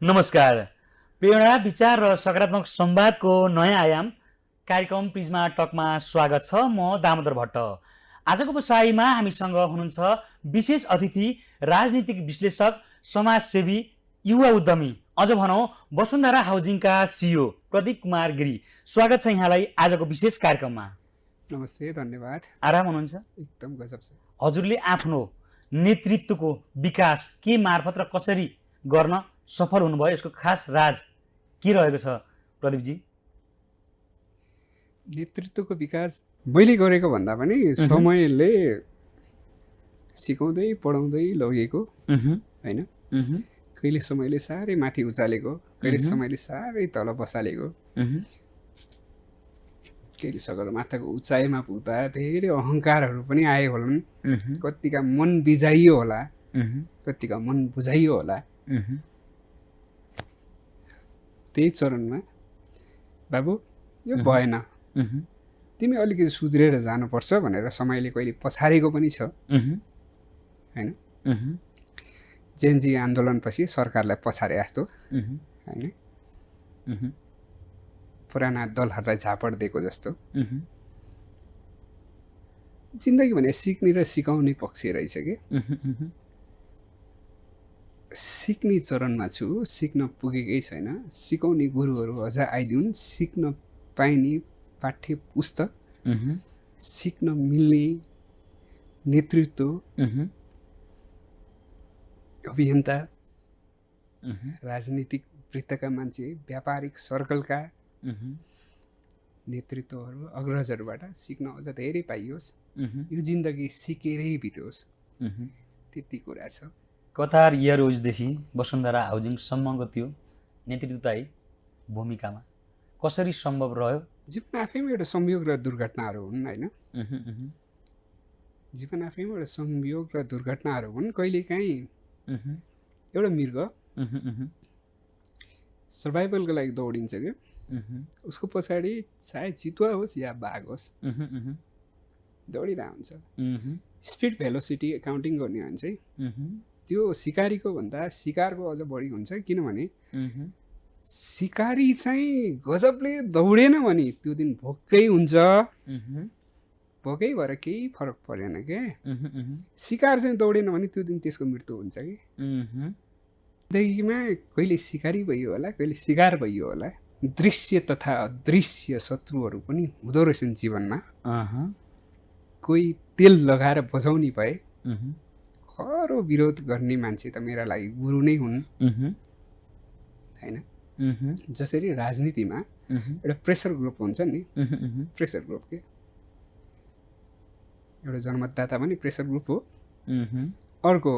नमस्कार। प्रेरणा विचार र सकारात्मक संवादको नयाँ आयाम कार्यक्रम प्रिज्मा टकमा स्वागत छ। म दामोदर भट्ट। आजको बसाइमा हामीसँग हुनुहुन्छ विशेष अतिथि, राजनीतिक विश्लेषक, समाजसेवी, युवा उद्यमी, अझ भनौँ वसुन्धरा हाउजिङका सिइओ प्रदीप कुमार गिरी। स्वागत छ यहाँलाई आजको विशेष कार्यक्रममा। नमस्ते, धन्यवाद। आराम हुनुहुन्छ? एकदम गजब छ। हजुरले आफ्नो नेतृत्वको विकास के मार्फत र कसरी गर्न सफल हुनुभयो, यसको खास राज के रहेको छ प्रदीपजी? नेतृत्वको विकास मैले गरेको भन्दा पनि समयले सिकाउँदै पढाउँदै लगेको होइन। कहिले समयले साह्रै माथि उचालेको, कहिले समयले साह्रै तल बसालेको, कहिले सगरमाथाको उचाइमा पुग्दा धेरै अहङ्कारहरू पनि आए होलान्। कतिका मन बिजाइयो होला, कतिका मन बुझाइयो होला। त्यही चरणमा बाबु यो भएन, तिमी अलिकति सुध्रेर जानुपर्छ भनेर समयले कहिले पछारेको पनि छ होइन। जेएनजी आन्दोलनपछि सरकारलाई पछारे जस्तो होइन, पुराना दलहरूलाई झापड दिएको जस्तो। जिन्दगी भने सिक्ने र सिकाउने पक्ष रहेछ कि। सिक्ने चरणमा छु, सिक्न पुगेकै छैन। सिकाउने गुरुहरू अझ आइदिउन्, सिक्न पाइने पाठ्य पुस्तक, सिक्न मिल्ने नेतृत्व, अभियन्ता, राजनीतिक वृत्तका मान्छे, व्यापारिक सर्कलका नेतृत्वहरू, अग्रजहरूबाट सिक्न अझ धेरै पाइयोस्। यो जिन्दगी सिकेरै बित्योस्, त्यति कुरा छ। कतार इयरवेजदेखि वसुन्धरा हाउजिङसम्मको त्यो नेतृत्वदायी भूमिकामा कसरी सम्भव रह्यो? जीवन आफैमा एउटा संयोग र दुर्घटनाहरू हुन् होइन। जीवन आफैमा एउटा संयोग र दुर्घटनाहरू हुन्। कहिलेकाहीँ एउटा मृग सर्भाइभलको लागि दौडिन्छ कि, उसको पछाडि चाहे चितुवा होस् या बाघ होस् दौडिरहेको हुन्छ। स्पिड भेलोसिटी काउन्टिङ गर्ने हो भने चाहिँ त्यो सिकारीको भन्दा शिकारको अझ बढी हुन्छ। किनभने सिकारी चाहिँ गजबले दौडेन भने त्यो दिन भोकै हुन्छ, भोकै भएर केही फरक परेन क्या। शिकार चाहिँ दौडेन भने त्यो दिन त्यसको मृत्यु हुन्छ कि। जिन्दगीमा कहिले सिकारी भइयो होला, कहिले शिकार भइयो होला। दृश्य तथा अदृश्य शत्रुहरू पनि हुँदो रहेछन् जीवनमा। कोही तेल लगाएर बजाउने भए खरो विरोध गर्ने मान्छे त मेरा लागि गुरु नै हुन् होइन। जसरी राजनीतिमा एउटा प्रेसर ग्रुप हुन्छ नि, प्रेसर ग्रुप के एउटा जनमतदाता पनि प्रेसर ग्रुप हो। अर्को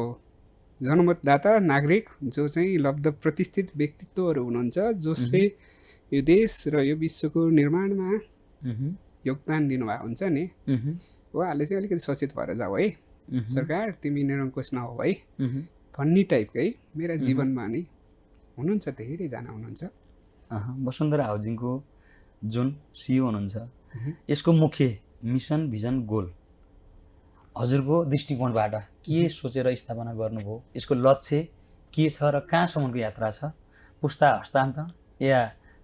जनमतदाता नागरिक जो चाहिँ लब्ध प्रतिष्ठित व्यक्तित्वहरू हुनुहुन्छ, जसले यो देश र यो विश्वको निर्माणमा योगदान दिनुभएको हुन्छ नि। उहाँहरूले चाहिँ अलिकति सचेत भएर जाऊ है, सरकार तिमी निरङ्कुश नहो है भन्ने टाइपकै मेरा जीवनमा नि हुनुहुन्छ, धेरैजना हुनुहुन्छ। वसुन्धरा हाउजिङको जुन सिइओ हुनुहुन्छ, यसको मुख्य मिसन, भिजन, गोल हजुरको दृष्टिकोणबाट के सोचेर स्थापना गर्नुभयो? यसको लक्ष्य के छ र कहाँसम्मको यात्रा छ? पुस्ता हस्तान्तरण या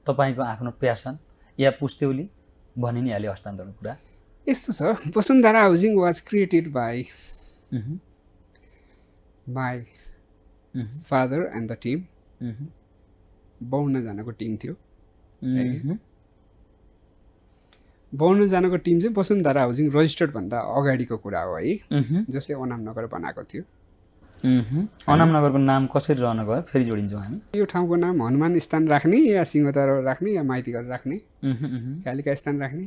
तपाईँको आफ्नो प्यासन या पुस्तौली भनि नै हाल्यो हस्तान्तरण कुरा? यस्तो छ, Vasundhara housing was created by my father and the team. 52 जनाको टिम थियो। 52 जनाको टिम चाहिँ वसुन्धरा हाउजिङ रजिस्टर्ड भन्दा अगाडिको कुरा हो है, जसले अनाम नगर बनाएको थियो। अनाम नगरको नाम कसरी रहन गयो? फेरि जोडिन्छौँ हामी। यो ठाउँको नाम हनुमान स्थान राख्ने या सिंहदरबार राख्ने या माइतीघर राख्ने, कालिका स्थान राख्ने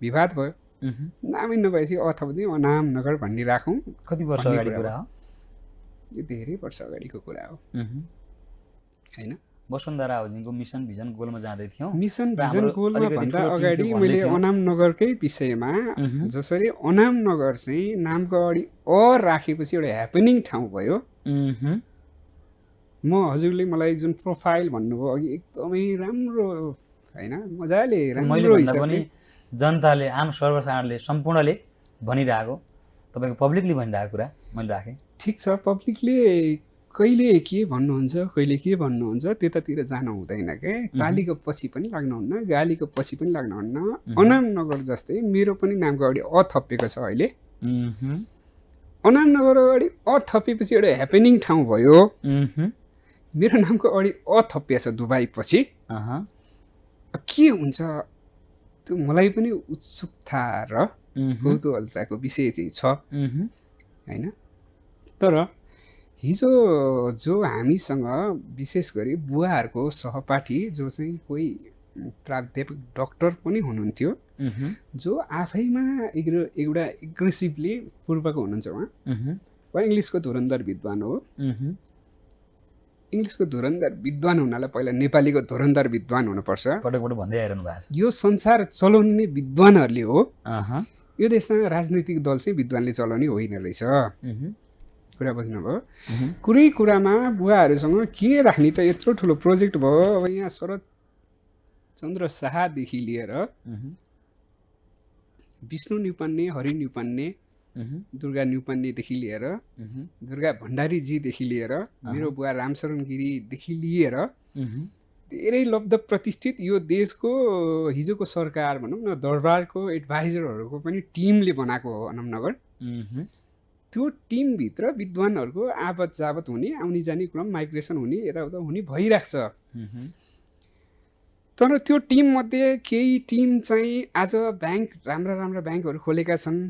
विवाद भयो। नामै नभएपछि अथवा अनाम नगर भन्ने राखौँ। कति वर्ष अगाडि कुरा हो? यो धेरै वर्ष अगाडिको कुरा हो होइन। वसुन्धरा हाउजिङको मिसन, भिजन, गोलमा जाँदै थियौँ। मिसन, भिजन, गोलमा भन्दा अगाडि मैले अनाम नगरकै विषयमा, जसरी अनाम नगर चाहिँ नामको अगाडि राखेपछि एउटा ह्यापनिङ ठाउँ भयो। म हजुरले मलाई जुन प्रोफाइल भन्नुभयो अघि एकदमै राम्रो होइन, मजाले राम्रो हिसाबले जनताले, आम सर्वसाधारणले, सम्पूर्णले भनिरहेको, तपाईँको पब्लिकली भनिरहेको कुरा मैले राखेँ। ठिक छ, पब्लिकले कहिले के भन्नुहुन्छ कहिले के भन्नुहुन्छ त्यतातिर जानु हुँदैन क्या। टालीको पछि पनि लाग्नुहुन्न, गालीको पछि पनि लाग्नुहुन्न। अनाम नगर जस्तै मेरो पनि नामको अगाडि अ थपिएको छ अहिले। अनाम नगर अगाडि अ थपेपछि एउटा ह्यापनिङ ठाउँ भयो। मेरो नामको अगाडि अ थपिएछ दुबई पछि। के हुन्छ त्यो मलाई पनि उत्सुकता र कौतूहलताको विषय चाहिँ छ होइन। तर हिजो जो हामीसँग विशेष गरी बुवाहरूको सहपाठी जो चाहिँ कोही प्राध्यापक डक्टर पनि हुनुहुन्थ्यो, जो आफैमा एउटा एग्रेसिभली पूर्वको हुनुहुन्छ। उहाँ इङ्ग्लिसको धुरन्धर विद्वान हो। इङ्ग्लिसको धुरन्धर विद्वान हुनलाई पहिला नेपालीको धुरन्धर विद्वान हुनुपर्छ। पटक पटक भन्दै आइरहनु भएको छ। यो संसार चलाउने विद्वानहरूले हो। यो देशमा राजनीतिक दल चाहिँ विद्वानले चलाउने होइन रहेछ। कुरा बुझ्नुभयो। कुरै कुरामा बुवाहरूसँग के राख्ने त यत्रो ठुलो प्रोजेक्ट भयो। अब यहाँ शरद चन्द्र शाहदेखि लिएर विष्णु न्युपान्ने, हरि न्युपान्ने, दुर्गा न्युपान्नेदेखि लिएर दुर्गा भण्डारीजीदेखि लिएर मेरो बुवा रामशरण गिरीदेखि लिएर धेरै लब्ध प्रतिष्ठित यो देशको हिजोको सरकार भनौँ न दरबारको एडभाइजरहरूको पनि टिमले बनाएको हो अनमनगर। त्यो टिमभित्र विद्वानहरूको आवत जावत हुने, आउने जाने क्रम, माइग्रेसन हुने, यताउता हुने भइरहेको छ। तर त्यो टिममध्ये केही टिम चाहिँ आज राम्रा राम्रा ब्याङ्कहरू खोलेका छन्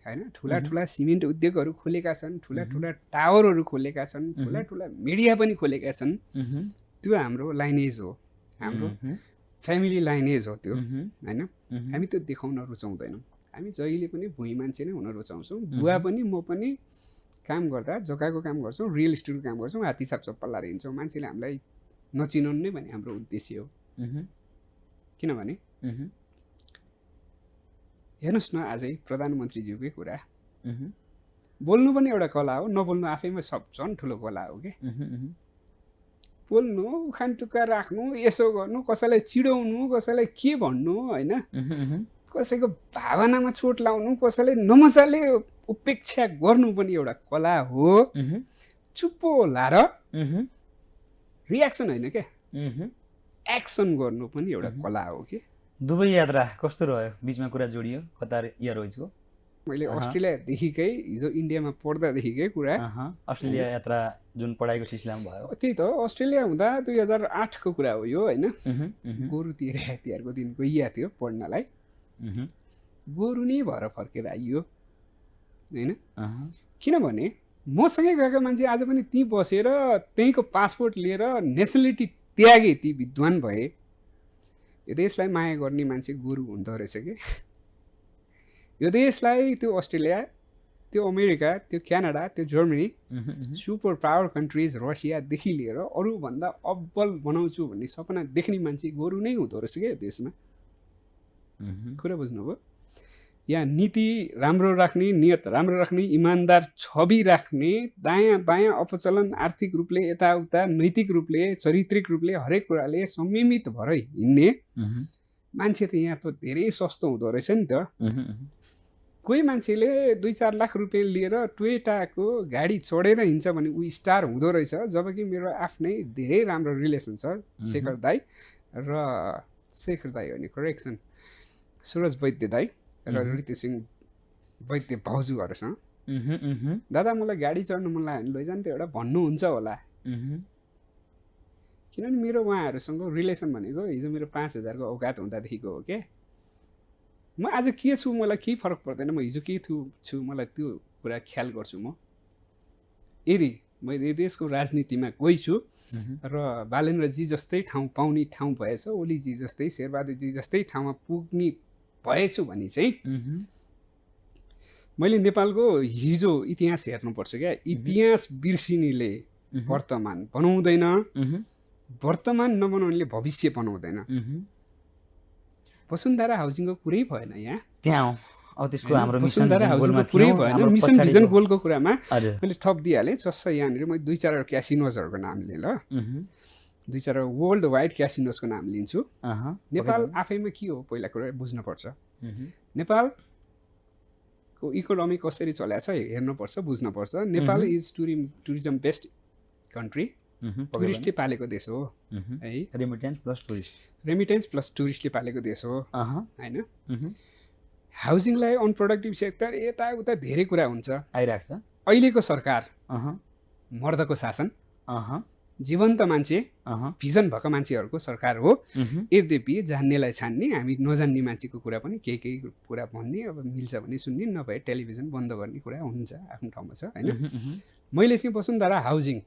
होइन। ठुला ठुला सिमेन्ट उद्योगहरू खोलेका छन्, ठुला ठुला टावरहरू खोलेका छन्, ठुला ठुला मिडिया पनि खोलेका छन्। त्यो हाम्रो लाइनेज हो, हाम्रो फ्यामिली लाइनेज हो त्यो होइन। हामी त्यो देखाउन रुचाउँदैनौँ। हामी जहिले पनि भुइँ मान्छे नै हुन रुचाउँछौँ। बुवा पनि म पनि काम गर्दा जग्गाको काम गर्छौँ, रियल इस्टेटको काम गर्छौँ, हात्ती छाप चप्पललाई हिँड्छौँ। मान्छेले हामीलाई नचिनाउनु नै भने हाम्रो उद्देश्य हो। किनभने हेर्नुहोस् न आजै प्रधानमन्त्रीज्यूकै कुरा बोल्नु पनि एउटा कला हो, नबोल्नु आफैमा झन् ठुलो कला हो कि। बोल्नु, उखान टुक्का राख्नु, यसो गर्नु, कसैलाई चिडाउनु, कसैलाई के भन्नु होइन, कसैको भावनामा चोट लाउनु, कसैलाई नमजाले उपेक्षा गर्नु पनि एउटा कला हो। चुप्पो होला र रियाक्सन होइन क्या, एक्सन गर्नु पनि एउटा कला हो कि। दुबई यात्रा कस्तो रह्यो? बिचमा कुरा जोडियो कतार एयरवेजको। मैले अस्ट्रेलियादेखिकै हिजो इन्डियामा पढ्दादेखिकै कुरा। अस्ट्रेलिया यात्रा जुन पढाइको सिलसिलामा भयो। त्यही त अस्ट्रेलिया हुँदा 2008को कुरा हो यो होइन। गोरु तिहार तिहारको दिन गइया थियो पढ्नलाई। गोरु नै भएर फर्केर आइयो होइन। किनभने मसँगै गएका मान्छे आज पनि त्यहीँ बसेर त्यहीँको पासपोर्ट लिएर नेसनलिटी त्यागे, ती विद्वान भए। यो देशलाई माया गर्ने मान्छे गोरु हुँदो रहेछ कि। यो देशलाई त्यो अस्ट्रेलिया, त्यो अमेरिका, त्यो क्यानाडा, त्यो जर्मनी, सुपर पावर कन्ट्रिज रसियादेखि लिएर अरूभन्दा अब्बल बनाउँछु भन्ने सपना देख्ने मान्छे गोरु नै हुँदो रहेछ क्या यो देशमा। कुरा बुझ्नुभयो। यहाँ नीति राम्रो राख्ने, नियत राम्रो राख्ने, इमान्दार छवि राख्ने, दायाँ बायाँ अपचलन आर्थिक रूपले यताउता नैतिक रूपले चरित्रिक रूपले हरेक कुराले संयमित भएर हिँड्ने मान्छे त यहाँ त धेरै सस्तो हुँदो रहेछ नि त। कोही मान्छेले 2-4 लाख रुपियाँ लिएर टोयोटाको गाडी चढेर हिँड्छ भने ऊ स्टार हुँदो रहेछ। जबकि मेरो आफ्नै धेरै राम्रो रिलेसन छ शेखर दाई र शेखर दाई हो नि करेक्सन सुरज वैद्य दाई र ऋतु सिंह वैद्य भाउजूहरूसँग। दादा मलाई गाडी चढ्नु मन लाग्यो भने लैजानु त एउटा भन्नुहुन्छ होला। किनभने मेरो उहाँहरूसँग रिलेसन भनेको हिजो मेरो 5000को औकात हुँदादेखिको हो क्या। म आज के छु मलाई केही फरक पर्दैन। म हिजो के छु मलाई त्यो कुरा ख्याल गर्छु। म यदि मैले देशको राजनीतिमा गइ छु र बालेन्द्रजी जस्तै ठाउँ पाउने ठाउँ भएछ, ओलीजी जस्तै, शेरबहादुरजी जस्तै ठाउँमा पुग्ने भएछु भने चाहिँ मैले नेपालको हिजो इतिहास हेर्नुपर्छ क्या। इतिहास बिर्सिनेले वर्तमान बनाउँदैन, वर्तमान नबनाउनेले भविष्य बनाउँदैन। वसुन्धरा हाउसिङको कुरै भएन यहाँ। त्यहाँ अब त्यसको हाम्रो मिसन हाउसिङको कुरै भएन। मिसन भिजन गोलको कुरामा मैले थप दिइहालेँ। जस्तो यहाँनिर मैले 2-4 क्यासिनोजहरूको नाम लिएँ ल। 2-4 वर्ल्ड वाइड क्यासिनोजको नाम लिन्छु। नेपाल आफैमा के हो पहिला कुरा बुझ्नुपर्छ। नेपालको इकोनोमी कसरी चलाएको छ हेर्नुपर्छ, बुझ्नुपर्छ। Nepal is tourism based country, पक्कै टुरिस्टले पालेको देश हो पनि। है, remittance plus tourist. Remittance plus टुरिस्टले पालेको देश हो अहँ, होइन। उहुँ, हाउसिङलाई अनप्रोडक्टिभ सेक्टर यताउता धेरै कुरा हुन्छ। आइरहेको छ। अहिलेको सरकार अहँ, मर्दको शासन, अहँ, जीवन्त मान्छे, अहँ, भिजन भएको मान्छेहरूको सरकार हो। उहुँ, यद्यपि जान्नेलाई छान्ने, हामी नजान्ने मान्छेको कुरा पनि केही कुरा भन्ने, अब मिल्छ भने सुन्ने, नभए टेलिभिजन बन्द गर्ने कुरा हुन्छ, आफ्नो ठाउँमा छ होइन। उहुँ, उहुँ, मैले चाहिँ वसुन्धरा हाउसिङ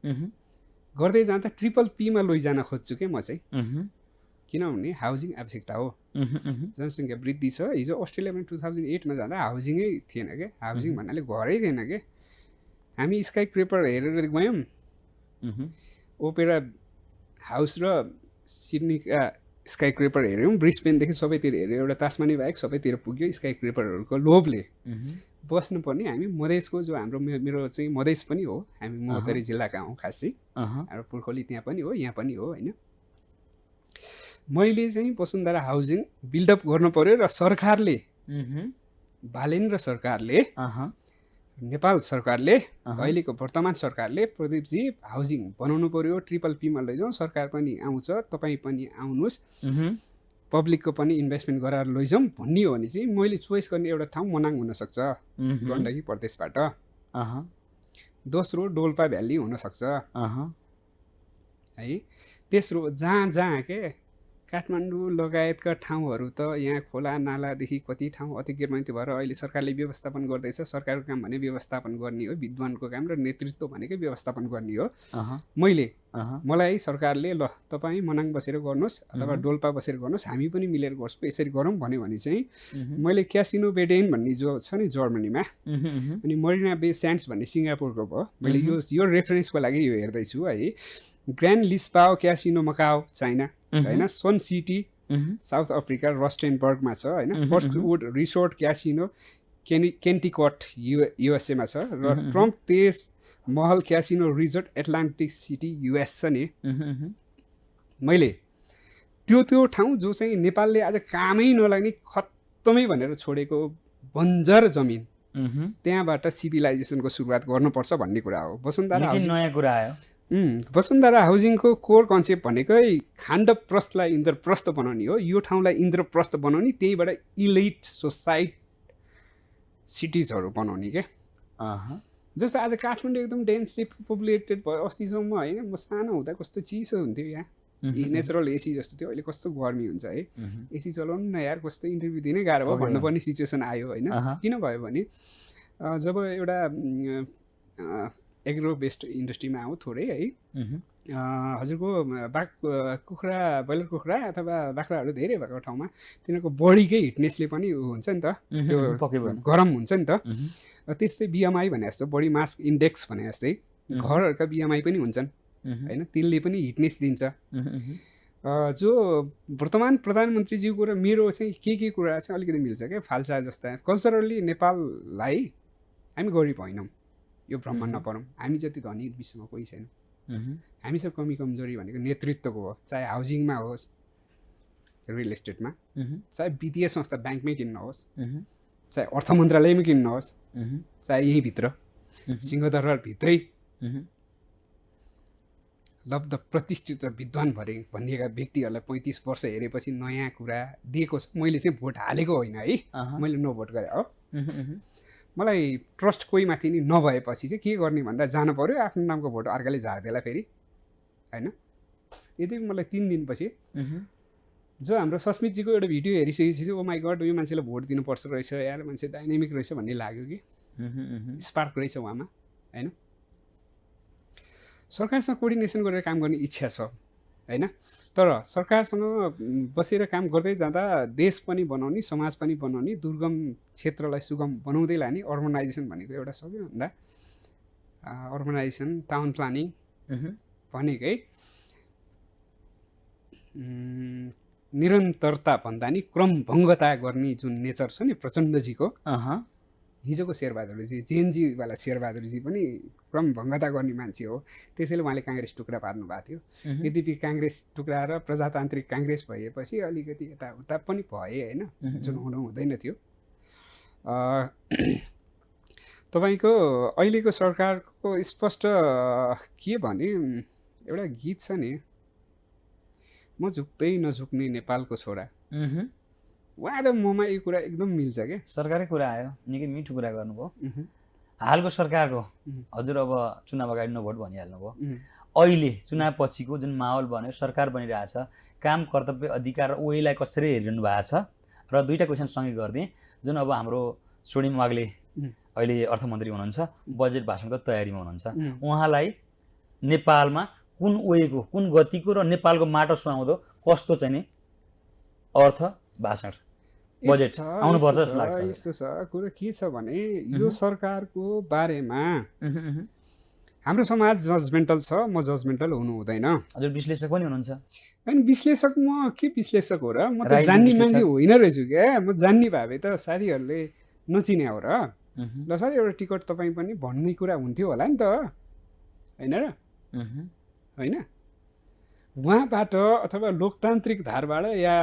उहुँ, गर्दै जाँदा PPP मा लैजान खोज्छु क्या म चाहिँ, उहुँ, किनभने हाउसिङ आवश्यकता हो। उहुँ, उहुँ, जनसङ्ख्या वृद्धि छ। हिजो अस्ट्रेलियामा 2008 मा जाँदा हाउसिङै थिएन क्या, हाउसिङ भन्नाले घरै थिएन क्या। हामी स्काई क्रेपर हेरेर गयौँ, उहुँ, ओपेरा हाउस र सिडनीका स्काई क्रेपर हेऱ्यौँ, ब्रिस्बेनदेखि सबैतिर हेऱ्यौँ, एउटा तासमानी बाहेक सबैतिर पुग्यो स्काई क्रेपरहरूको लोभले। उहुँ, बस्नुपर्ने हामी मधेसको, जो हाम्रो मेरो चाहिँ मधेस पनि हो, हामी महोत्तरी जिल्लाका हौँ खास चाहिँ, अहँ, हाम्रो पुर्खौली त्यहाँ पनि हो, यहाँ पनि हो होइन। मैले चाहिँ वसुन्धरा हाउसिङ बिल्डअप गर्नु पर्यो र सरकारले, उहुँ, बालेन्द्र सरकारले, अहँ, नेपाल सरकारले, अहँ। अहिलेको वर्तमान सरकारले प्रदीपजी हाउसिङ बनाउनु पर्यो, PPP मा लैजाउँ, सरकार पनि आउँछ, तपाईँ पनि आउनुहोस्, उहुँ, पब्लिकको पनि इन्भेस्टमेन्ट गराएर लैजाउँ भन्ने हो भने चाहिँ मैले चोइस गर्ने एउटा ठाउँ मनाङ हुनसक्छ, उहुँ, गण्डकी प्रदेशबाट। अहँ, दोस्रो डोल्पा भ्याली हुनसक्छ अहँ, है। तेस्रो जहाँ के काठमाडौँ लगायतका ठाउँहरू त यहाँ खोला नालादेखि कति ठाउँ अतिक्रमण भएर अहिले सरकारले व्यवस्थापन गर्दैछ। सरकारको काम भने व्यवस्थापन गर्ने हो, विद्वानको काम र नेतृत्व भनेकै व्यवस्थापन गर्ने हो। अहँ, मलाई सरकारले ल तपाईँ मनाङ बसेर गर्नुहोस् अथवा डोल्पा बसेर गर्नुहोस्, हामी पनि मिलेर गर्छौँ, यसरी गरौँ भन्यो भने चाहिँ मैले क्यासिनो बेडेन भन्ने जो छ नि जर्मनीमा, उहुँ, उहुँ, अनि मरिना बे स्यान्ड्स भन्ने सिङ्गापुरको भयो, मैले यो रेफरेन्सको लागि यो हेर्दैछु है। ग्रान्ड लिस्पाओ क्यासिनो मकाओ चाइना होइन, सन सिटी उहुँ, साउथ अफ्रिका रस्टेनबर्गमा छ होइन, फर्स्टवुड रिसोर्ट क्यासिनो केन्टिकट युएसएमा छ, र Trump Taj Mahal casino resort Atlantic City US छ नि। उहुँ, उहुँ, मैले त्यो ठाउँ जो चाहिँ नेपालले आज कामै नलाग्ने खत्तमै भनेर छोडेको बन्जर जमिन, उहुँ, त्यहाँबाट सिभिलाइजेसनको सुरुवात गर्नुपर्छ भन्ने कुरा हो। वसुन्धरा निकै हाउसिङ नयाँ कुरा आयो। वसुन्धरा हाउसिङको कोर कन्सेप्ट भनेकै खाण्डप्रस्थलाई इन्द्रप्रस्थ बनाउने हो। यो ठाउँलाई इन्द्रप्रस्थ बनाउने, त्यहीबाट इलिट सोसाइटी सिटिजहरू बनाउने क्या। अहँ, जस्तो आज काठमाडौँ एकदम डेन्सली पपुलेटेड भयो, अस्तिसम्म होइन, म सानो हुँदा कस्तो चिसो हुन्थ्यो यहाँ, नेचुरल एसी जस्तो थियो, अहिले कस्तो गर्मी हुन्छ है। एसी चलाउनु न यार, कस्तो इन्टरभ्यू दिनै गाह्रो भयो भन्नुपर्ने सिचुएसन आयो होइन। किन भयो भने जब एउटा एग्रो बेस्ड इन्डस्ट्रीमा आऊ थोरै है, हजुरको कुखुरा, ब्रोइलर कुखुरा अथवा बाख्राहरू धेरै भएको ठाउँमा तिनीहरूको बडीकै हिटनेसले पनि हुन्छ नि त, त्यो गरम हुन्छ नि त। त्यस्तै BMI भने जस्तो, बडी मास इन्डेक्स भने जस्तै घरहरूका BMI पनि हुन्छन् होइन, त्यसले पनि हिटनेस दिन्छ। जो वर्तमान प्रधानमन्त्रीज्यूको र मेरो चाहिँ के कुरा चाहिँ अलिकति मिल्छ क्या, फाल्सा जस्ता। कल्चरली नेपाललाई हामी गरिब होइनौँ, यो भ्रममा नपरौँ। हामी जति धनी विश्वमा कोही छैन। हामीसँग कमी कमजोरी भनेको नेतृत्वको हो, चाहे हाउसिङमा होस्, रियल इस्टेटमा, चाहे वित्तीय संस्था ब्याङ्कमै किन्न होस्, चाहे अर्थ मन्त्रालयमै किन्न होस्, चाहे यहीँभित्र सिंहदरबारभित्रै लब्ध प्रतिष्ठित र विद्वान भनिएका व्यक्तिहरूलाई 35 वर्ष हेरेपछि नयाँ कुरा दिएको छ। मैले चाहिँ भोट हालेको होइन है, मैले नो भोट गरेँ हो। मलाई ट्रस्ट कोही माथि नि नभएपछि चाहिँ के गर्ने भन्दा जानु पऱ्यो, आफ्नो नामको भोट अर्काले झार्देला फेरि होइन। यदि मलाई 3 दिनपछि जो हाम्रो सस्मितजीको एउटा भिडियो हेरिसकेपछि चाहिँ ओ माई गड, यो मान्छेलाई भोट दिनुपर्छ रहेछ यार, मान्छे डाइनामिक रहेछ भन्ने लाग्यो कि, स्पार्क रहेछ उहाँमा होइन। सरकारसँग कोअर्डिनेसन गरेर काम गर्ने इच्छा छ होइन, तर सरकारसँग बसेर काम गर्दै जाँदा देश पनि बनाउने, समाज पनि बनाउने, दुर्गम क्षेत्रलाई सुगम बनाउँदै लाने। अर्बनाइजेसन भनेको एउटा सबैभन्दा, अर्बनाइजेसन टाउन प्लानिङ भनेकै निरन्तरता भन्दा नि क्रमभङ्गता गर्ने जुन नेचर छ नि प्रचण्डजीको, हिजोको शेरबहादुरजी, जेएनजीवाला शेरबहादुरजी पनि क्रमभङ्गता गर्ने मान्छे हो। त्यसैले उहाँले काङ्ग्रेस टुक्रा पार्नु भएको थियो। यद्यपि काङ्ग्रेस टुक्राएर प्रजातान्त्रिक काङ्ग्रेस भएपछि अलिकति यताउता पनि भए होइन, जुन हुनु हुँदैन थियो। तपाईँको अहिलेको सरकारको स्पष्ट के भने एउटा गीत छ नि, म झुक्दै नझुक्ने नेपालको छोरा, उहाँ र ममा यो कुरा एकदम मिल्छ क्या। सरकारै कुरा आयो, निकै मिठो कुरा गर्नुभयो। हालको सरकारको हजुर अब चुनाव अगाडि नो भोट भनिहाल्नुभयो, अहिले चुनाव पछिको जुन माहौल बन्यो, सरकार बनिरहेछ, काम कर्तव्य अधिकार ओहीलाई कसरी हेरिरहनु भएको छ, र दुईवटा क्वेसन सँगै गरिदिएँ। जुन अब हाम्रो स्वर्णिम वाग्ले अहिले अर्थमन्त्री हुनुहुन्छ, बजेट भाषणको तयारीमा हुनुहुन्छ, उहाँलाई नेपालमा कुन वेको कुन गतिको र नेपालको माटो सुहाउँदो कस्तो चाहिँ नि अर्थ भाषण बजेट आउनुपर्छ जस्तो लाग्छ? यस्तो छ कुरा, के छ भने यो सरकारको बारेमा हाम्रो समाज जजमेन्टल छ, म जजमेन्टल हुनु हुँदैन। हजुर विश्लेषक पनि हुनुहुन्छ? अनि विश्लेषक म के विश्लेषक हो र, म त जान्ने मान्छे होइन रहेछु क्या। म जान्ने भए त साथीहरूले नचिने हो र। ल सर एउटा टिकट तपाईँ पनि भन्ने कुरा हुन्थ्यो होला नि त, होइन र? होइन, उहाँबाट अथवा लोकतान्त्रिक धारबाट या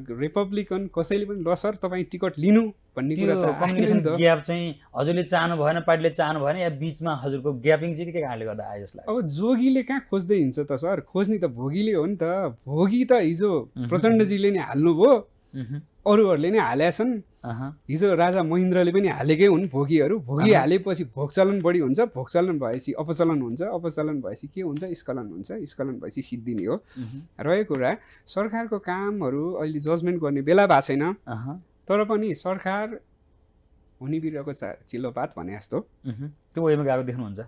रिपब्लिकन कसैले पनि ल सर तपाईँ टिकट लिनु भन्ने कुरा त कम्युनिकेसन ग्याप चाहिँ हजुरले चाहनु भएन, पार्टीले चाहनु भएन, या बिचमा हजुरको ग्यापिङ चाहिँ के कारणले गर्दा आयो जस्तो लाग्छ? अब जोगीले कहाँ खोज्दै हिँड्छ त सर, खोज्ने त भोगीले हो नि त। भोगी त हिजो प्रचण्डजीले नि हाल्नुभयो, अरूहरूले नै हालेका छन्। हिजो राजा महेन्द्रले पनि हालेकै हुन् भोगीहरू। भोगी हालेपछि भोग चलन बढी हुन्छ, भोग चलन भएपछि अपचलन हुन्छ, अपचलन भएपछि के हुन्छ, स्खलन हुन्छ, स्खलन भएपछि सिद्धिने हो। रहेको कुरा सरकारको कामहरू अहिले जजमेन्ट गर्ने बेला भएको छैन, तर पनि सरकार हुने बिरुवाको चिल्लोपात भने जस्तो त्यो वेमा गएको देख्नुहुन्छ?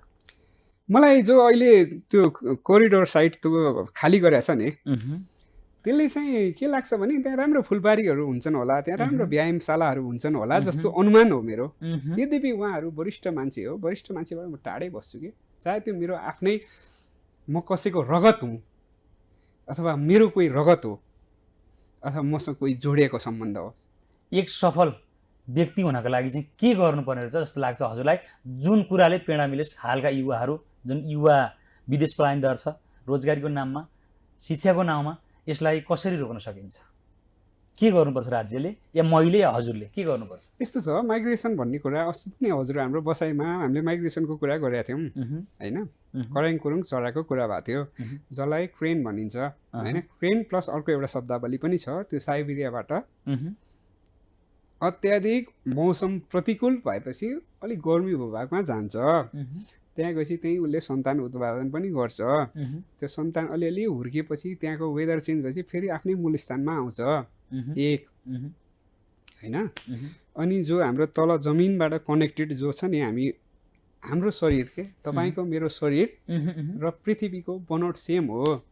मलाई जो अहिले त्यो कोरिडोर साइड त्यो खाली गरेको छ नि, त्यसले चाहिँ के लाग्छ भने त्यहाँ राम्रो फुलबारीहरू हुन्छन् होला, त्यहाँ राम्रो व्यायामशालाहरू हुन्छन् होला जस्तो अनुमान हो मेरो। यद्यपि उहाँहरू वरिष्ठ मान्छे हो, वरिष्ठ मान्छेबाट म टाढै बस्छु कि, चाहे त्यो मेरो आफ्नै म कसैको रगत हुँ अथवा मेरो कोही रगत हो अथवा मसँग कोही जोडिएको सम्बन्ध हो। एक सफल व्यक्ति हुनको लागि चाहिँ के गर्नुपर्ने रहेछ जस्तो लाग्छ हजुरलाई? जुन कुराले प्रेरणा मिलोस् हालका युवाहरू, जुन युवा विदेश पलायन दर छ, रोजगारीको नाममा, शिक्षाको नाममा, यसलाई कसरी रोक्न सकिन्छ? के गर्नुपर्छ राज्यले या मैले या हजुरले के गर्नुपर्छ? यस्तो छ, माइग्रेसन भन्ने कुरा अस्ति पनि हजुर हाम्रो बसाइमा हामीले माइग्रेसनको कुरा गरेका थियौँ होइन। कराङ कुरुङ चराको कुरा भएको थियो, जसलाई क्रेन भनिन्छ होइन। क्रेन प्लस अर्को एउटा शब्दावली पनि छ, त्यो साइबेरियाबाट अत्याधिक मौसम प्रतिकूल भएपछि अलिक गर्मी भूभागमा जान्छ, त्यहाँ गएपछि त्यहीँ उसले सन्तान उत्पादन पनि गर्छ। त्यो सन्तान अलिअलि हुर्किएपछि त्यहाँको वेदर चेन्ज भएपछि फेरि आफ्नै मूल स्थानमा आउँछ एक होइन। अनि जो हाम्रो तल जमिनबाट कनेक्टेड जो छ नि हाम्रो शरीर के, तपाईँको मेरो शरीर र पृथ्वीको बनोट सेम हो।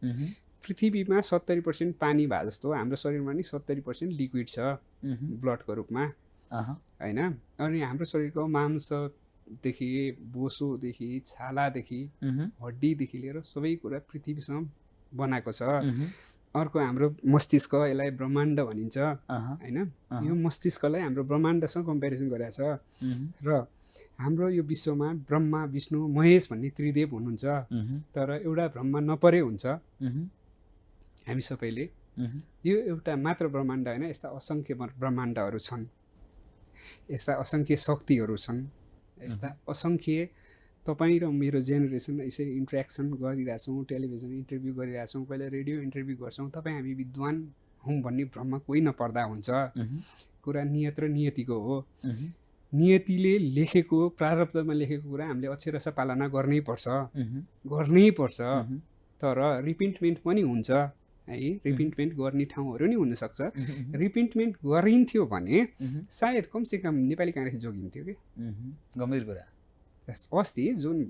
पृथ्वीमा 70% पानी भए जस्तो हाम्रो शरीरमा नि 70% लिक्विड छ ब्लडको रूपमा होइन। अनि हाम्रो शरीरको मांसदेखि, बोसोदेखि, छालादेखि, हड्डीदेखि लिएर सबै कुरा पृथ्वीसँग बनाएको छ। अर्को हाम्रो मस्तिष्क, यसलाई ब्रह्माण्ड भनिन्छ होइन। यो मस्तिष्कलाई हाम्रो ब्रह्माण्डसँग कम्पेरिजन गरेको छ। र हाम्रो यो विश्वमा ब्रह्मा, विष्णु, महेश भन्ने त्रिदेव हुनुहुन्छ, तर एउटा ब्रह्मा नपरे हुन्छ। हामी सबैले यो एउटा मात्र ब्रह्माण्ड होइन, यस्ता असङ्ख्य ब्रह्माण्डहरू छन्, यस्ता असङ्ख्य शक्तिहरू छन्, यस्ता असङ्ख्य तपाईँ र मेरो जेनेरेसन यसरी इन्ट्रेक्सन गरिरहेछौँ, टेलिभिजन इन्टरभ्यू गरिरहेछौँ, कहिले रेडियो इन्टरभ्यू गर्छौँ। तपाईँ हामी विद्वान हौँ भन्ने भ्रममा कोही नपर्दा हुन्छ। कुरा नियत र नियतिको हो। नियतिले लेखेको, प्रारब्धमा लेखेको कुरा हामीले अक्षरशः पालना गर्नै पर्छ। तर रिपिन्टमेन्ट पनि हुन्छ है, रिपिन्टमेन्ट गर्ने ठाउँहरू नि हुनसक्छ। रिपिन्टमेन्ट गरिन्थ्यो भने सायद कमसेकम नेपाली काङ्ग्रेस जोगिन्थ्यो कि। गम्भीर कुरा। अस्ति जुन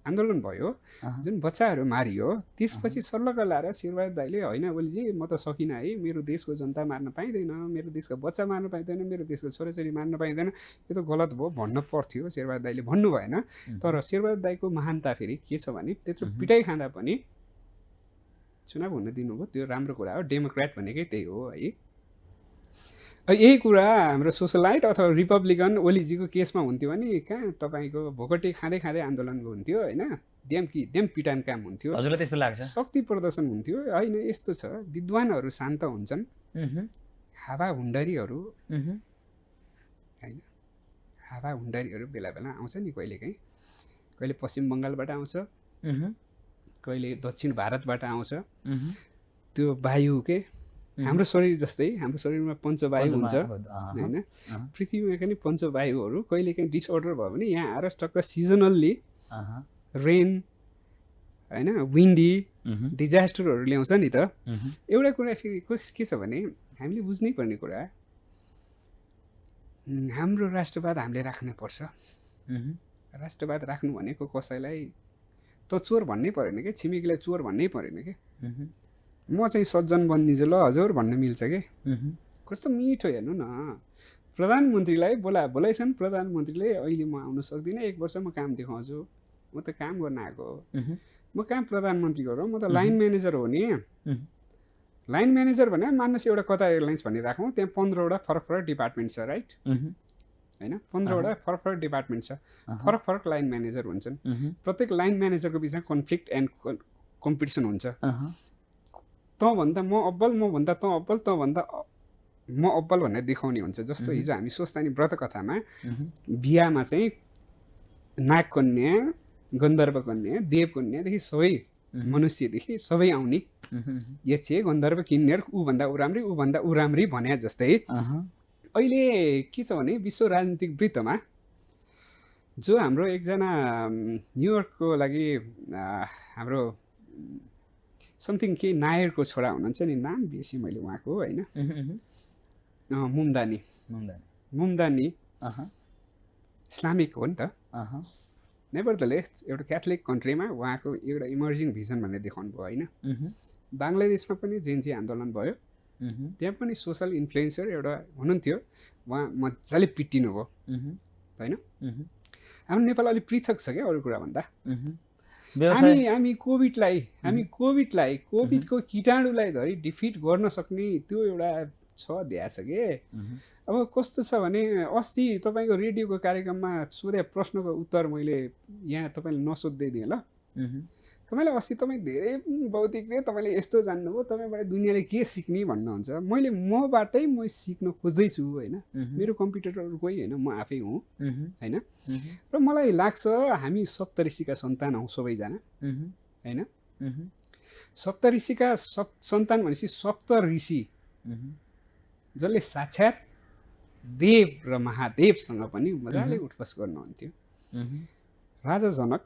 आन्दोलन भयो, जुन बच्चाहरू मारियो, त्यसपछि सल्लका लाएर शेरबहादुर दाइले होइन ओलीजी म त सकिनँ है, मेरो देशको जनता मार्न पाइँदैन, मेरो देशको बच्चा मार्न पाइँदैन, मेरो देशको छोराछोरी मार्न पाइँदैन, यो त गलत भयो भन्न पर्थ्यो। शेरबहादुर दाइले भन्नु भएन। तर शेरबहादुर दाइको महानता फेरि के छ भने त्यत्रो पिटाइ खाँदा पनि चुनाव हुन दिनुभयो, त्यो राम्रो कुरा हो। डेमोक्रेट भनेकै त्यही हो है। यही कुरा हाम्रो सोसलाइट अथवा रिपब्लिकन ओलीजीको केसमा हुन्थ्यो भने कहाँ तपाईँको भोकटे खाँदै खाँदै आन्दोलन हुन्थ्यो होइन, ड्याम पिटान काम हुन्थ्यो। हजुरलाई त्यस्तो लाग्छ? शक्ति प्रदर्शन हुन्थ्यो होइन। यस्तो छ, विद्वानहरू शान्त हुन्छन्, हावा हुन्डरीहरू होइन, हावा हुन्डरीहरू बेला बेला आउँछ नि कहिलेकाहीँ, कहिले पश्चिम बङ्गालबाट आउँछ, कहिले दक्षिण भारतबाट आउँछ। त्यो वायु के हाम्रो शरीर जस्तै हाम्रो शरीरमा पञ्चवायु हुन्छ होइन, पृथ्वीमा पनि पञ्चवायुहरू कहिलेकाहीँ डिसअर्डर भयो भने यहाँ आएर टक्क सिजनल्ली रेन होइन विन्डी डिजास्टरहरू ल्याउँछ नि त। एउटा कुरा फेरि के छ भने हामीले बुझ्नै पर्ने कुरा हाम्रो राष्ट्रवाद हामीले राख्नुपर्छ। राष्ट्रवाद राख्नु भनेको कसैलाई त चोर भन्नै परेन कि, छिमेकीलाई चोर भन्नै परेन कि। म चाहिँ सज्जन बनिदिन्छु ल हजुर भन्न मिल्छ कि। कस्तो मिठो हेर्नु न, प्रधानमन्त्रीलाई बोलाइछन्, प्रधानमन्त्रीले अहिले म आउनु सक्दिनँ, 1 वर्ष म काम देखाउँछु, म त काम गर्न आएको हो, म कहाँ प्रधानमन्त्री हो र, म त लाइन म्यानेजर हो नि। लाइन म्यानेजर भने मान्नुहोस् एउटा कतार एयरलाइन्स भन्ने राखौँ, त्यहाँ 15वटा फरक फरक डिपार्टमेन्ट छ राइट होइन, 15वटा फरक फरक डिपार्टमेन्ट छ, फरक फरक लाइन म्यानेजर हुन्छन्। प्रत्येक लाइन म्यानेजरको बिचमा कन्फ्लिक्ट एन्ड कम्पिटिसन हुन्छ। तँभन्दा म अब्बल, मभन्दा तँ अब्बल, तँभन्दा म अब्बल भनेर देखाउने हुन्छ। जस्तो हिजो हामी स्वस्थानी व्रत कथामा बिहामा चाहिँ नागकन्या, गन्धर्व कन्या, देव कन्यादेखि सबै मनुष्यदेखि सबै आउने, यक्षे गन्धर्व किन्नेर ऊभन्दा ऊ राम्री, ऊभन्दा ऊ राम्री भने जस्तै अहिले के छ भने विश्व राजनीतिक वृत्तमा जो हाम्रो एकजना न्युयोर्कको लागि हाम्रो समथिङ केही नायरको छोरा हुनुहुन्छ नि, नाम बिर्सेँ मैले उहाँको होइन, मुमदानी इस्लामिक हो नि त। नेभरदलेस एउटा क्याथोलिक कन्ट्रीमा उहाँको एउटा इमर्जिङ भिजन भनेर देखाउनु भयो होइन। बङ्गलादेशमा पनि जेन्जी आन्दोलन भयो, त्यहाँ पनि सोसल इन्फ्लुएन्सर एउटा हुनुहुन्थ्यो, उहाँ मजाले पिटिनु भयो होइन। हाम्रो नेपाल अलिक पृथक छ क्या अरू कुराभन्दा। हामी कोभिडको किटाणुलाई धरि डिफिट गर्न सक्ने त्यो एउटा छ ध्यान छ कि। अब कस्तो छ भने अस्ति तपाईँको रेडियोको कार्यक्रममा सोधे प्रश्नको उत्तर मैले यहाँ तपाईँले नसोध्दै दिएँ ल। तपाईँलाई अस्ति तपाईँ धेरै भौतिक रे, तपाईँले यस्तो जान्नुभयो, तपाईँबाट दुनियाँले के सिक्ने भन्नुहुन्छ। मैले मबाटै म सिक्न खोज्दैछु होइन, मेरो कम्प्युटरहरू कोही होइन, म आफै हुँ होइन। र मलाई लाग्छ हामी सप्तऋषिका सन्तान हौँ सबैजना होइन। सप्तऋषिका सन्तान भनेपछि सप्त ऋषि जसले साक्षात् देव र महादेवसँग पनि मजाले उठबस गर्नुहुन्थ्यो। राजा जनक,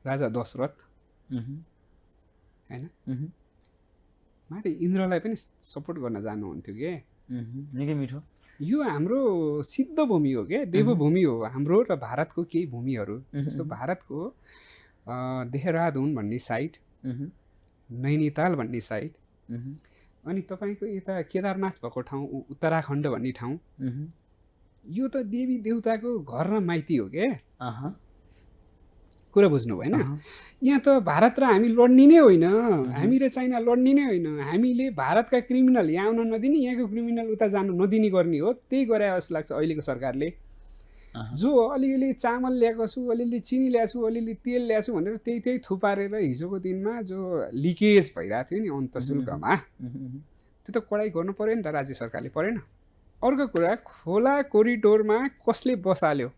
राजा दशरथ होइन, माथि इन्द्रलाई पनि सपोर्ट गर्न जानुहुन्थ्यो के। निकै मिठो। यो हाम्रो सिद्ध भूमि हो क्या, देवभूमि हो हाम्रो र भारतको केही भूमिहरू। जस्तो भारतको देहरादुन भन्ने साइड, नैनीताल भन्ने साइड, अनि तपाईँको यता केदारनाथ भएको ठाउँ उत्तराखण्ड भन्ने ठाउँ, यो त देवी देवताको घर र माइती हो क्या। कुरा बुझ्नु भएन। यहाँ त भारत र हामी लड्ने नै होइन, हामी र चाइना लड्ने नै होइन, हामीले भारतका क्रिमिनल यहाँ आउन नदिने, यहाँको क्रिमिनल उता जानु नदिने गर्ने हो। त्यही गरे जस्तो लाग्छ अहिलेको सरकारले। जो अलिअलि चामल ल्याएको छु, अलिअलि चिनी ल्याएको छु, अलिअलि तेल ल्याएको छु भनेर त्यही थुपारेर हिजोको दिनमा जो लिकेज भइरहेको थियो नि अन्तशुल्कमा, त्यो त कडाइ गर्नु पऱ्यो नि त राज्य सरकारले, परेन। अर्को कुरा, खोला कोरिडोरमा कसले बसाल्यो,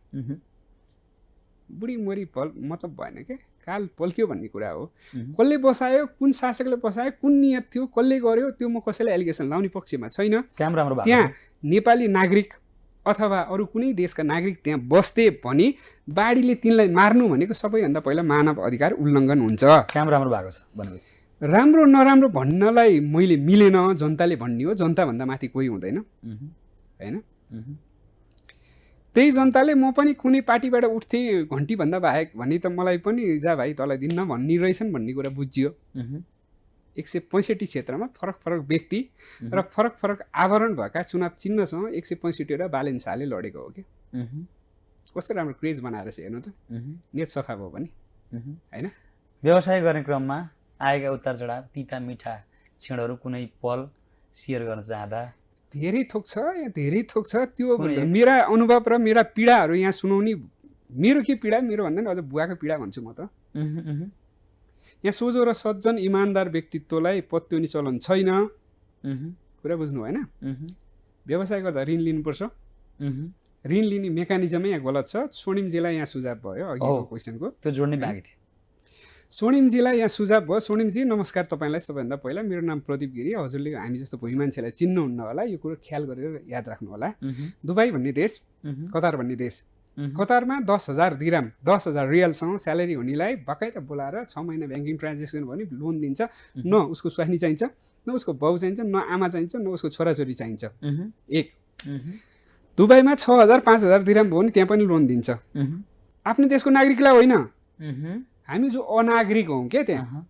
बुढी मरी मतलब भएन क्या, काल पल्क्यो भन्ने कुरा हो। कसले बसायो, कुन शासकले बसायो, कुन नियत थियो, कसले गर्यो, त्यो म कसैलाई एलिगेसन लाउने पक्षमा छैन। त्यहाँ नेपाली नागरिक अथवा अरू कुनै देशका नागरिक त्यहाँ बस्थे भने बाढीले तिनलाई मार्नु भनेको सबैभन्दा पहिला मानव अधिकार उल्लङ्घन हुन्छ। काम राम्रो भएको छ भनेपछि राम्रो नराम्रो भन्नलाई मैले मिलेन, जनताले भन्ने हो, जनताभन्दा माथि कोही हुँदैन होइन। त्यही जनताले म पनि कुनै पार्टीबाट उठ्थेँ घन्टीभन्दा बाहेक भने त मलाई पनि जा भाइ तँलाई दिन्न भन्ने रहेछन् भन्ने कुरा बुझियो। 165 क्षेत्रमा फरक फरक व्यक्ति र फरक फरक आवरण भएका चुनाव चिन्हसँग 165वटा बालेन्साले लडेको हो कि। कस्तो राम्रो क्रेज बनाएर चाहिँ हेर्नु त, नेट सफा भयो भने होइन। व्यवसाय गर्ने क्रममा आएका उतार चढाव, तिता मिठा क्षणहरू कुनै पल सेयर गर्न चाहँदा? धेरै थोक छ, यहाँ धेरै थोक छ। त्यो मेरा अनुभव र मेरा पीडाहरू यहाँ सुनाउने। मेरो के पीडा, मेरो भन्दा नि अझ बुवाको पीडा भन्छु म त। यहाँ सोझो र सज्जन इमान्दार व्यक्तित्वलाई पत्याउने चलन छैन। कुरा बुझ्नु भएन। व्यवसाय गर्दा ऋण लिनुपर्छ, ऋण लिने मेकानिजमै यहाँ गलत छ। स्वर्णिमजीलाई यहाँ सुझाव भयो अघिको क्वेसनको, त्यो जोड्नै बाँकी थियो। स्वर्णिमजीलाई यहाँ सुझाव भयो। स्वर्णिमजी नमस्कार, तपाईँलाई सबैभन्दा पहिला मेरो नाम प्रदीप गिरी। हजुरले हामी जस्तो भुइँ मान्छेलाई चिन्नुहुन्न होला, यो कुरो ख्याल गरेर याद राख्नु होला। दुबई भन्ने देश, कतार भन्ने देश, कतारमा 10,000 दिराम 10,000 रियलसँग स्यालेरी हुनेलाई बाकाइदा बोलाएर 6 महिना ब्याङ्किङ ट्रान्जेक्सन भने लोन दिन्छ। न उसको स्वास्नी चाहिन्छ, न उसको बाउ चाहिन्छ, न आमा चाहिन्छ, न उसको छोराछोरी चाहिन्छ। एक दुबईमा 6,000 5,000 दिराम भयो भने त्यहाँ पनि लोन दिन्छ। आफ्नो देशको नागरिकलाई होइन, हामी जो अनागरिक हौँ क्या त्यहाँ,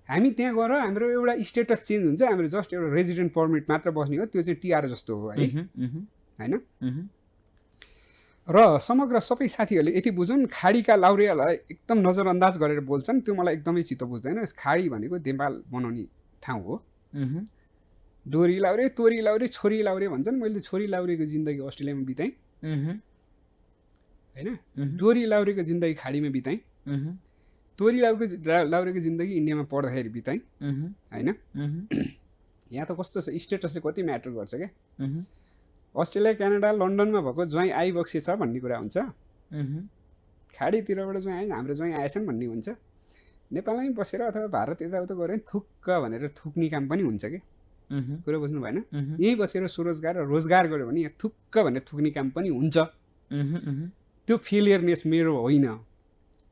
हामी त्यहाँ गएर हाम्रो एउटा स्टेटस चेन्ज हुन्छ, हाम्रो जस्ट एउटा रेजिडेन्ट पर्मिट मात्र बस्ने हो, त्यो चाहिँ टिआर जस्तो हो है, होइन? र समग्र सबै साथीहरूले यति बुझुन्, खाडीका लाउरेहरूलाई एकदम नजरअन्दाज गरेर बोल्छन्, त्यो मलाई एकदमै चित्त बुझ्दैन। खाडी भनेको देवाल बनाउने ठाउँ हो। डोरी लाउरे, तोरी लाउरे, छोरी लाउरे भन्छन्। मैले छोरी लाउरेको जिन्दगी अस्ट्रेलियामा बिताएँ होइन, डोरी लाउरेको जिन्दगी खाडीमा बिताएँ, तोरी लाउरेको जिन्दगी इन्डियामा पढ्दाखेरि बिताएँ होइन। यहाँ त कस्तो छ, स्टेटसले कति म्याटर गर्छ क्या। अस्ट्रेलिया, क्यानाडा, लन्डनमा भएको ज्वाइँ आइबक्से छ भन्ने कुरा हुन्छ, खाडीतिरबाट ज्वाइँ आएन, हाम्रो ज्वाइँ आएछन् भन्ने हुन्छ। नेपालमै बसेर अथवा भारत यताउता गऱ्यो भने थुक्क भनेर थुक्ने काम पनि हुन्छ क्या, कुरा बुझ्नु भएन? यहीँ बसेर स्वरोजगार र रोजगार गऱ्यो भने यहाँ थुक्क भनेर थुक्ने काम पनि हुन्छ। त्यो फेलियरनेस मेरो होइन,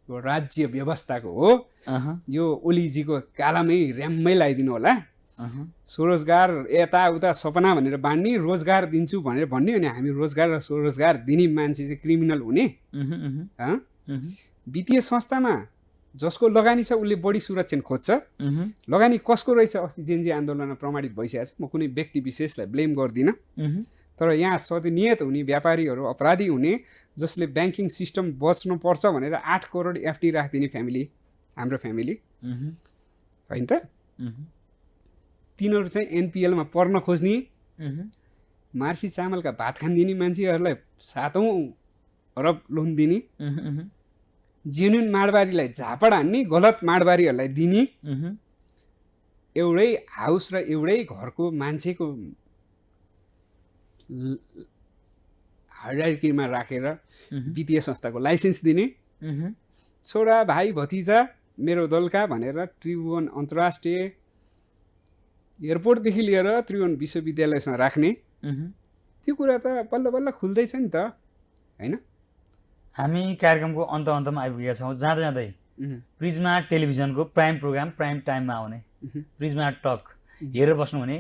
यो राज्य व्यवस्थाको हो। यो ओलीजीको कालामै र्याममै लगाइदिनु होला। स्वरोजगार यताउता सपना भनेर बाँड्ने, रोजगार दिन्छु भनेर भन्ने, अनि हामी रोजगार र स्वरोजगार दिने मान्छे चाहिँ क्रिमिनल हुने। वित्तीय संस्थामा जसको लगानी छ उसले बढी सुरक्षण खोज्छ। लगानी कसको रहेछ अस्ति जेनजी आन्दोलनमा प्रमाणित भइसकेको छ। म कुनै व्यक्ति विशेषलाई ब्लेम गर्दिनँ, तर यहाँ सदनियत हुने व्यापारीहरू अपराधी हुने, जसले ब्याङ्किङ सिस्टम बच्नुपर्छ भनेर 8 करोड एफडी राखिदिने फ्यामिली हाम्रो फ्यामिली होइन त। तिनीहरू चाहिँ एनपिएलमा पर्न खोज्ने, मार्सी चामलका भात खानिदिने मान्छेहरूलाई 7औं अरब लोन दिने, जेन्युन माडबारीलाई झापड हान्ने, गलत माडबारीहरूलाई दिने, एउटै हाउस र एउटै घरको मान्छेको हायरार्कीमा राखेर वित्तीय संस्थाको लाइसेन्स दिने, छोरा भाइ भतिजा मेरो दलका भनेर त्रिभुवन अन्तर्राष्ट्रिय एयरपोर्टदेखि लिएर त्रिभुवन विश्वविद्यालयसँग राख्ने, त्यो कुरा त बल्ल बल्ल खुल्दैछ नि त होइन। हामी कार्यक्रमको अन्तमा आइपुगेका छौँ। जाँदै जाँदै प्रिज्मा टेलिभिजनको प्राइम प्रोग्राम प्राइम टाइममा आउने प्रिज्मा टक हेरेर बस्नु भने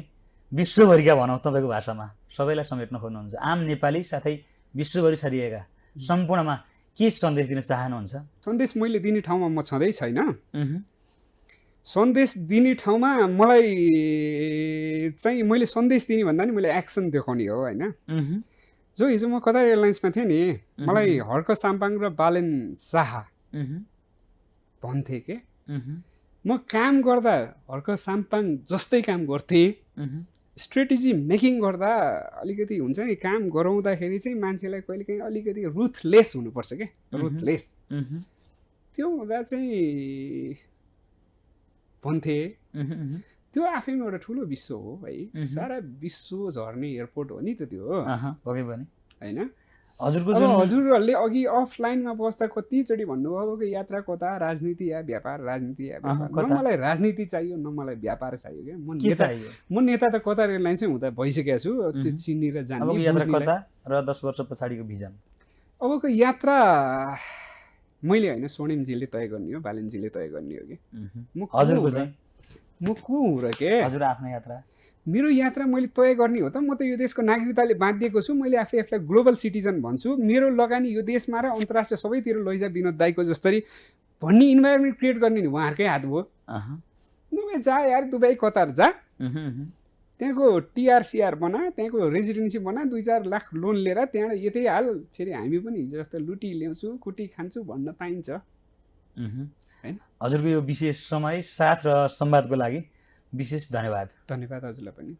विश्वभरिका भनौँ तपाईँको भाषामा सबैलाई समेट्न खोज्नुहुन्छ, आम नेपाली साथै विश्वभरि छरिएका सम्पूर्णमा के सन्देश दिन चाहनुहुन्छ? सन्देश मैले दिने ठाउँमा म छँदै छैन। सन्देश दिने ठाउँमा मलाई चाहिँ, मैले सन्देश दिने भन्दा नि मैले एक्सन देखाउने हो होइन। जो हिजो म कतार एयरलाइन्समा थिएँ नि, मलाई हर्क साम्पाङ र बालेन शाह भन्थे के, म काम गर्दा हर्क साम्पाङ जस्तै काम गर्थेँ। स्ट्रेटेजी मेकिङ गर्दा अलिकति हुन्छ नि, काम गराउँदाखेरि चाहिँ मान्छेलाई कहिलेकाहीँ अलिकति रुथलेस हुनुपर्छ क्या, रुथलेस। त्यो हुँदा चाहिँ भन्थे, त्यो आफैमा एउटा ठुलो विश्व हो भाइ, सारा विश्व झर्ने एयरपोर्ट हो नि त त्यो होइन। हजुरहरूले अघि अफलाइनमा बस्दा कतिचोटि भन्नुभयो कि यात्रा कता, राजनीति या व्यापार, राजनीति या व्यापार। न मलाई राजनीति चाहियो, न मलाई व्यापार चाहियो क्या। म नेता त कतार एयरलाइन्सै हुँदा भइसकेको छु, त्यो चिनेर जाने। र 10 वर्ष पछाडिको भिजन, अबको यात्रा मैले होइन, स्वर्णिमजीले तय गर्ने हो, बालेनजीले तय गर्ने हो कि। हजुरको चाहिँ म को हुँ र के? हजुर आफ्नो यात्रा, मेरो यात्रा मैले तय गर्ने हो त। म त यो देशको नागरिकताले बाँधिएको छु। मैले आफूलाई ग्लोबल सिटिजन भन्छु। मेरो लगानी यो देशमा र अन्तर्राष्ट्रिय सबैतिर लैजा विनोद दाईको जस्तरी भन्ने इन्भाइरोमेन्ट क्रिएट गर्ने नि उहाँहरूकै हात भयो। दुबई जा यार, दुबई कतार जा, त्यहाँको टिआरसिआर बना, त्यहाँको रेजिडेन्सी बना, 2-4 लाख लोन लिएर त्यहाँबाट यतै हाल, फेरि हामी पनि हिजो जस्तो लुटी ल्याउँछु, कुटी खान्छु भन्न पाइन्छ होइन। हजुरको यो विशेष समय, साथ र संवादको लागि विशेष धन्यवाद। धन्यवाद हजुरलाई पनि।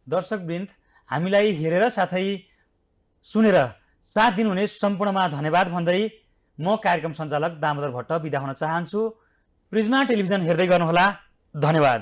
दर्शकवृन्द, हामीलाई हेरेर साथै सुनेर साथ दिनुहुने सम्पूर्णमा धन्यवाद भन्दै म कार्यक्रम सञ्चालक दामोदर भट्ट बिदा हुन चाहन्छु। प्रिज्मा टेलिभिजन हेर्दै गर्नुहोला। धन्यवाद।